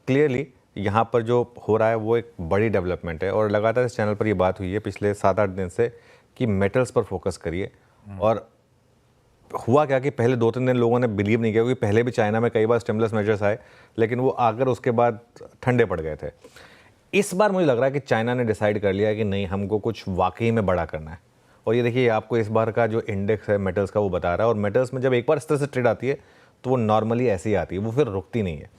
Clearly यहाँ पर जो हो रहा है वो एक बड़ी डेवलपमेंट है और लगातार इस चैनल पर ये बात हुई है पिछले 7-8 दिन से कि मेटल्स पर फोकस करिए। और हुआ क्या कि पहले 2-3 दिन लोगों ने बिलीव नहीं किया, क्योंकि पहले भी चाइना में कई बार स्टिमुलस मेजर्स आए लेकिन वो आकर उसके बाद ठंडे पड़ गए थे। इस बार मुझे लग रहा है कि चाइना ने डिसाइड कर लिया कि नहीं, हमको कुछ वाकई में बड़ा करना है। और ये देखिए, आपको इस बार का जो इंडेक्स है मेटल्स का वो बता रहा है, और मेटल्स में जब एक बार इस तरह से ट्रेड आती है तो वो नॉर्मली ऐसी ही आती है, वो फिर रुकती नहीं है।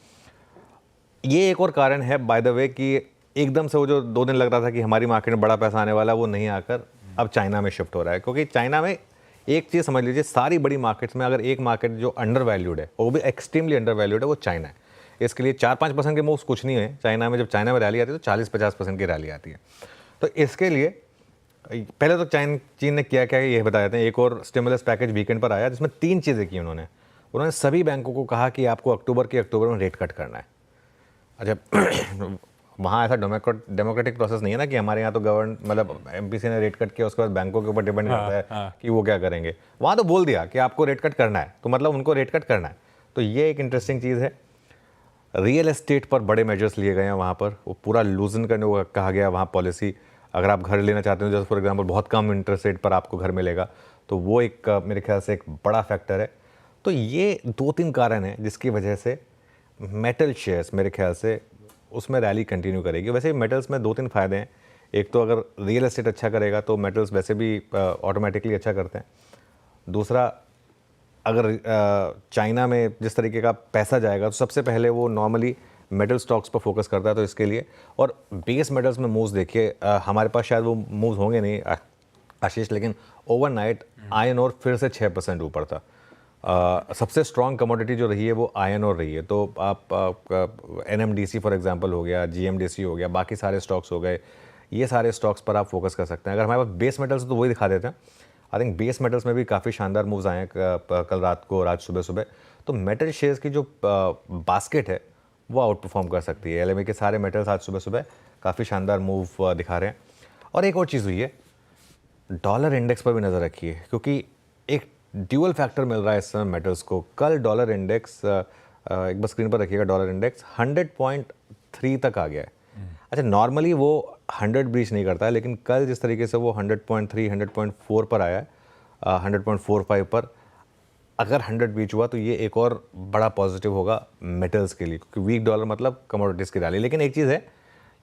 ये एक और कारण है बाय द वे कि एकदम से वो जो 2 दिन लग रहा था कि हमारी मार्केट में बड़ा पैसा आने वाला है, वो नहीं आकर अब चाइना में शिफ्ट हो रहा है। क्योंकि चाइना में एक चीज़ समझ लीजिए, सारी बड़ी मार्केट्स में अगर एक मार्केट जो अंडर वैल्यूड है, वो भी एक्सट्रीमली अंडर वैल्यूड है, वो चाइना है। इसके लिए 4-5% के मूव्स कुछ नहीं है चाइना में। जब चाइना में रैली आती है तो 40-50% की रैली आती है। तो इसके लिए पहले तो चीन ने किया क्या है ये बता देते हैं। एक और स्टिमुलस पैकेज वीकेंड पर आया जिसमें 3 चीज़ें की उन्होंने सभी बैंकों को कहा कि आपको अक्टूबर में रेट कट करना है। अच्छा, वहाँ ऐसा डेमोक्रेटिक प्रोसेस नहीं है ना कि हमारे यहाँ तो मतलब एमपीसी ने रेट कट किया, उसके बाद बैंकों के ऊपर डिपेंड करता है कि वो क्या करेंगे। वहाँ तो बोल दिया कि आपको रेट कट करना है, तो मतलब उनको रेट कट करना है। तो ये एक इंटरेस्टिंग चीज़ है। रियल एस्टेट पर बड़े मेजर्स लिए गए हैं, वहाँ पर वो पूरा लूजन करने को कहा गया वहाँ पॉलिसी। अगर आप घर लेना चाहते हो, जैसे फॉर एग्जांपल बहुत कम इंटरेस्ट रेट पर आपको घर मिलेगा, तो वो एक मेरे ख्याल से एक बड़ा फैक्टर है। तो ये 2-3 कारण हैं जिसकी वजह से मेटल शेयर्स मेरे ख्याल से उसमें रैली कंटिन्यू करेगी। वैसे मेटल्स में 2-3 फ़ायदे हैं। एक तो अगर रियल एस्टेट अच्छा करेगा तो मेटल्स वैसे भी ऑटोमेटिकली अच्छा करते हैं। दूसरा, अगर चाइना में जिस तरीके का पैसा जाएगा तो सबसे पहले वो नॉर्मली मेटल स्टॉक्स पर फोकस करता है, तो इसके लिए। और बेस मेटल्स में मूव्स देखिए, हमारे पास शायद वो मूव्स होंगे नहीं आशीष, लेकिन ओवरनाइट आयरन और फिर से 6% ऊपर था। सबसे स्ट्रॉन्ग कमोडिटी जो रही है वो आयरन और रही है। तो आप एनएमडीसी फॉर एग्जांपल हो गया, जीएमडीसी हो गया, बाकी सारे स्टॉक्स हो गए, ये सारे स्टॉक्स पर आप फोकस कर सकते हैं। अगर हमारे पास बेस मेटल्स तो वही दिखा देते हैं। आई थिंक बेस मेटल्स में भी काफ़ी शानदार मूव्स आए हैं कल रात को और आज सुबह। तो मेटल शेयर्स की जो बास्केट है वो आउट परफॉर्म कर सकती है। एलएमई के सारे मेटल्स आज सुबह काफ़ी शानदार मूव दिखा रहे हैं। और एक और चीज़ हुई है, डॉलर इंडेक्स पर भी नज़र रखिए, क्योंकि एक ड्यूअल फैक्टर मिल रहा है इस समय मेटल्स को। कल डॉलर इंडेक्स, एक बार स्क्रीन पर रखिएगा, डॉलर इंडेक्स 100.3 तक आ गया है। अच्छा, नॉर्मली वो 100 ब्रीच नहीं करता है, लेकिन कल जिस तरीके से वो 100.3, 100.4 पर आया है, 100.45 पर, अगर 100 ब्रीच हुआ तो ये एक और बड़ा पॉजिटिव होगा मेटल्स के लिए, क्योंकि वीक डॉलर मतलब कमोडिटीज़ की रैली। लेकिन एक चीज़ है,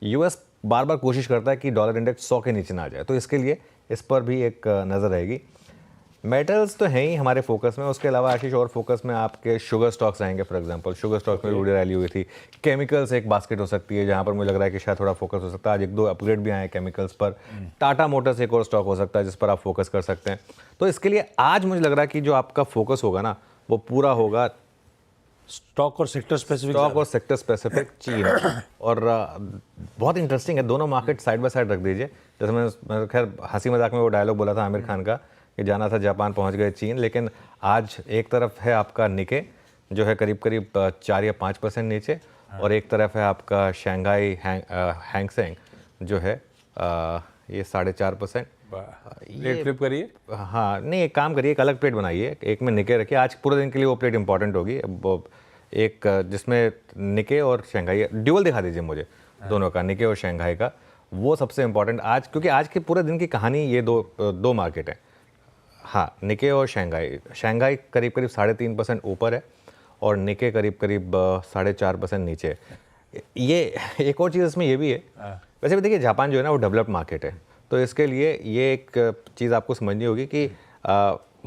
यूएस बार बार कोशिश करता है कि डॉलर इंडेक्स 100 के नीचे ना आ जाए, तो इसके लिए इस पर भी एक नज़र रहेगी। मेटल्स तो हैं ही हमारे फोकस में। उसके अलावा आशीष और फोकस में आपके शुगर स्टॉक्स आएंगे। फॉर एग्जांपल शुगर स्टॉक्स में बड़ी रैली हुई थी। केमिकल्स एक बास्केट हो सकती है जहां पर मुझे लग रहा है कि शायद थोड़ा फोकस हो सकता है। आज 1-2 अपग्रेड भी आए हैं केमिकल्स पर। टाटा मोटर्स एक और स्टॉक हो सकता है जिस पर आप फोकस कर सकते हैं। तो इसके लिए आज मुझे लग रहा है कि जो आपका फोकस होगा ना, वो पूरा होगा स्टॉक और सेक्टर स्पेसिफिक चीन। और बहुत इंटरेस्टिंग है, दोनों मार्केट साइड बाय साइड रख दीजिए। जैसे मैं खैर हंसी मजाक में वो डायलॉग बोला था आमिर खान का कि जाना था जापान, पहुंच गए चीन। लेकिन आज एक तरफ है आपका निके जो है करीब 4 या 5% नीचे, और एक तरफ है आपका शंघाई हैंग सेंग जो है ये 4.5%। प्लेट फ्लिप करिए। हाँ, नहीं, एक काम करिए, एक अलग प्लेट बनाइए, एक में निके रखिए। आज पूरे दिन के लिए वो प्लेट इंपॉर्टेंट होगी। एक जिसमें निके और शंघाई ड्यूअल दिखा दीजिए मुझे, दोनों का, निके और शंघाई का, वो सबसे इंपॉर्टेंट आज, क्योंकि आज के पूरे दिन की कहानी ये दो मार्केट है। हाँ, निके और शंघाई करीब 3.5% ऊपर है और निके करीब 4.5% नीचे है। ये एक और चीज़ इसमें ये भी है, वैसे भी देखिए जापान जो है ना वो डेवलप्ड मार्केट है, तो इसके लिए ये एक चीज़ आपको समझनी होगी कि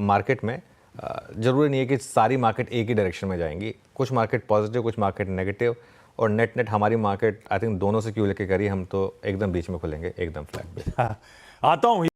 मार्केट में ज़रूरी नहीं है कि सारी मार्केट एक ही डायरेक्शन में जाएंगी। कुछ मार्केट पॉजिटिव, कुछ मार्केट नेगेटिव, और नेट हमारी मार्केट आई थिंक दोनों से क्यों लेके करी, हम तो एकदम बीच में खुलेंगे, एकदम फ्लैट। आता हूँ।